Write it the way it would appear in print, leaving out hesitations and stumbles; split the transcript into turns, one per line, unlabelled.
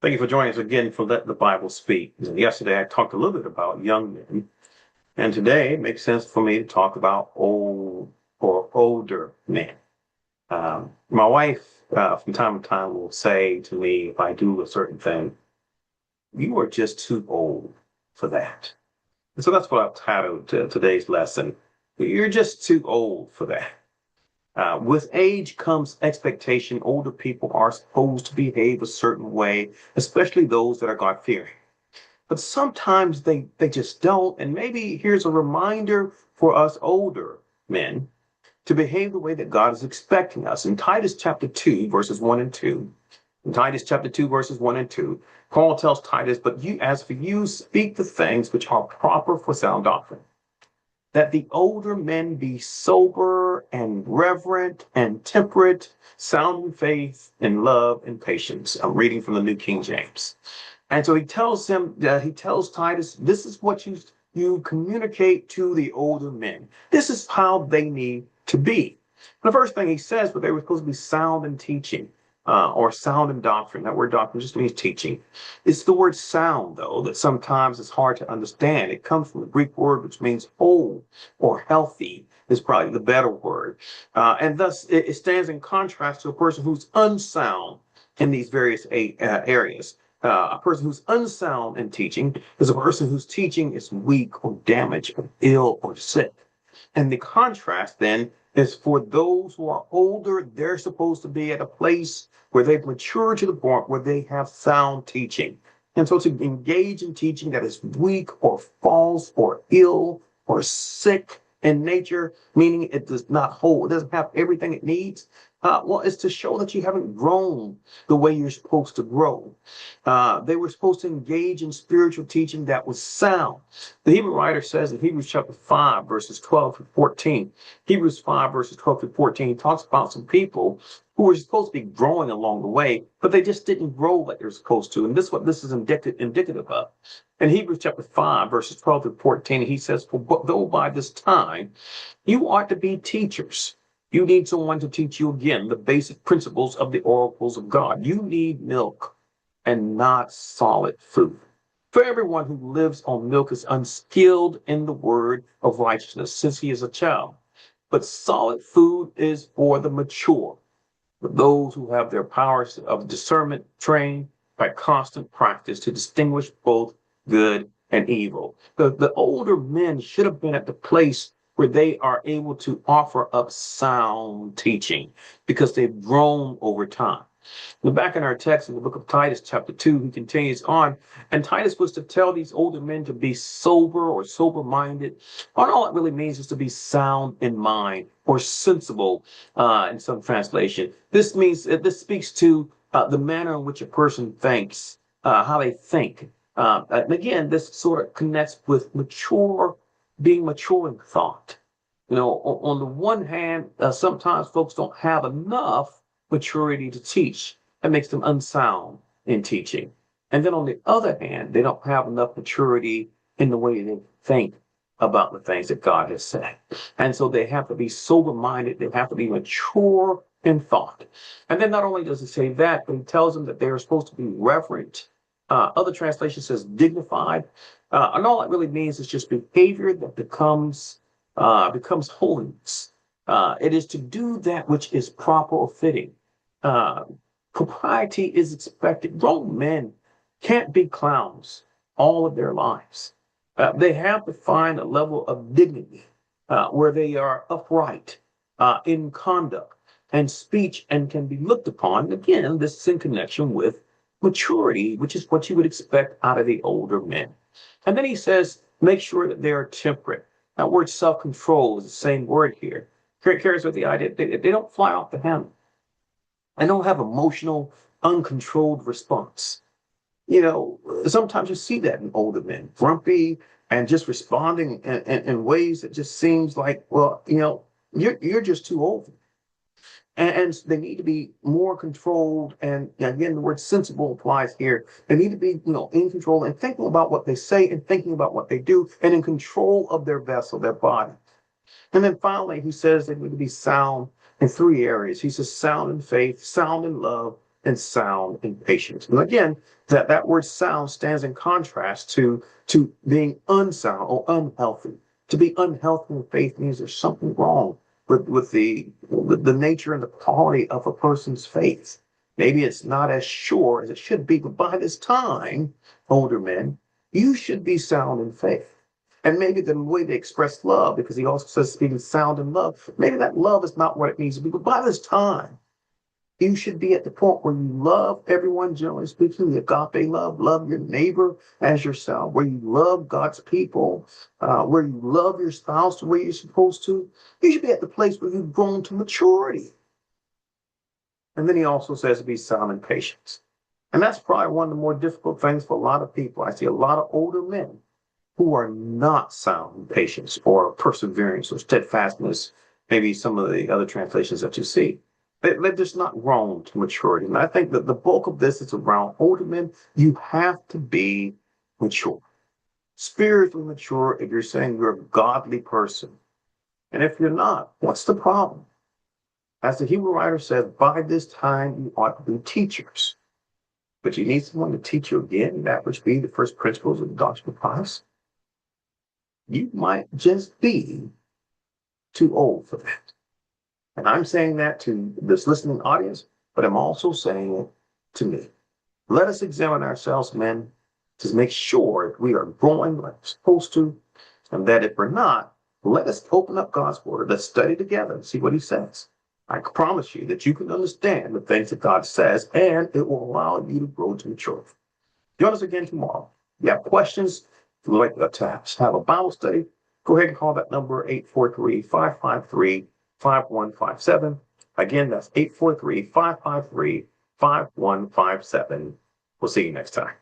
Thank you for joining us again for Let the Bible Speak. Yesterday, I talked a little bit about young men, and today it makes sense for me to talk about old or older men. My wife, from time to time, will say to me if I do a certain thing, "You are just too old for that." And so that's what I've titled today's lesson. You're just too old for that. With age comes expectation. Older people are supposed to behave a certain way, especially those that are God-fearing. But sometimes they just don't. And maybe here's a reminder for us older men to behave the way that God is expecting us. In Titus chapter 2, verses 1 and 2, in Titus chapter 2, verses 1 and 2, Paul tells Titus, "But you, as for you, speak the things which are proper for sound doctrine, that the older men be sober and reverent and temperate, sound in faith and love and patience." I'm reading from the New King James. And so he tells Titus, this is what you communicate to the older men. This is how they need to be. And the first thing he says, but they were supposed to be sound in teaching, or sound in doctrine. That word doctrine just means teaching. It's the word sound, though, that sometimes is hard to understand. It comes from the Greek word, which means whole or healthy, is probably the better word. And thus, it stands in contrast to a person who's unsound in these various areas. A person who's unsound in teaching is a person whose teaching is weak or damaged or ill or sick. And the contrast then is for those who are older, they're supposed to be at a place where they've matured to the point where they have sound teaching. And so to engage in teaching that is weak or false or ill or sick in nature, meaning it does not hold, it doesn't have everything it needs, well, it's to show that you haven't grown the way you're supposed to grow. They were supposed to engage in spiritual teaching that was sound. The Hebrew writer says in Hebrews chapter 5, verses 12 to 14, Hebrews 5, verses 12 to 14, he talks about some people who were supposed to be growing along the way, but they just didn't grow like they're supposed to. And this is what this is indicative of. In Hebrews chapter 5, verses 12 to 14, he says, "For though by this time you ought to be teachers, you need someone to teach you again the basic principles of the oracles of God. You need milk and not solid food. For everyone who lives on milk is unskilled in the word of righteousness, since he is a child. But solid food is for the mature, for those who have their powers of discernment trained by constant practice to distinguish both good and evil." The older men should have been at the place where they are able to offer up sound teaching because they've grown over time. Back in our text in the book of Titus, chapter 2, he continues on, and Titus was to tell these older men to be sober or sober-minded. And all it really means is to be sound in mind or sensible in some translation. This speaks to the manner in which a person thinks, how they think. And again, this sort of connects with being mature in thought. You know, on the one hand, sometimes folks don't have enough maturity to teach. That makes them unsound in teaching. And then on the other hand, they don't have enough maturity in the way they think about the things that God has said. And so they have to be sober-minded. They have to be mature in thought. And then not only does it say that, but he tells them that they are supposed to be reverent. Other translation says dignified. And all it really means is just behavior that becomes holiness. It is to do that which is proper or fitting. Propriety is expected. Grown men can't be clowns all of their lives. They have to find a level of dignity where they are upright in conduct and speech and can be looked upon. Again, this is in connection with maturity, which is what you would expect out of the older men. And then he says, make sure that they are temperate. That word self-control is the same word here. Carries with the idea they don't fly off the handle. They don't have emotional, uncontrolled response. You know, sometimes you see that in older men, grumpy and just responding in ways that just seems like, well, you know, you're just too old. And they need to be more controlled. And again, the word sensible applies here. They need to be, you know, in control and thinking about what they say and thinking about what they do and in control of their vessel, their body. And then finally, he says they need to be sound in three areas. He says sound in faith, sound in love, and sound in patience. And again, that word sound stands in contrast to being unsound or unhealthy. To be unhealthy in faith means there's something wrong with the nature and the quality of a person's faith. Maybe it's not as sure as it should be, but by this time, older men, you should be sound in faith. And maybe the way they express love, because he also says being sound in love, maybe that love is not what it needs to be. But by this time, you should be at the point where you love everyone, generally speaking, the agape love, love your neighbor as yourself, where you love God's people, where you love your spouse the way you're supposed to. You should be at the place where you've grown to maturity. And then he also says to be sound in patience. And that's probably one of the more difficult things for a lot of people. I see a lot of older men who are not sound in patience or perseverance or steadfastness, maybe some of the other translations that you see. They're just not grown to maturity. And I think that the bulk of this is around older men. You have to be mature, spiritually mature if you're saying you're a godly person. And if you're not, what's the problem? As the Hebrew writer says, by this time you ought to be teachers. But you need someone to teach you again that which be the first principles of the doctrine of Christ. You might just be too old for that. And I'm saying that to this listening audience, but I'm also saying it to me. Let us examine ourselves, men, to make sure we are growing like we're supposed to, and that if we're not, let us open up God's word. Let's study together and see what he says. I promise you that you can understand the things that God says, and it will allow you to grow to maturity. Join us again tomorrow. If you have questions, if you'd like to have a Bible study, go ahead and call that number 843-553-5157. Again, that's 843-553-5157. We'll see you next time.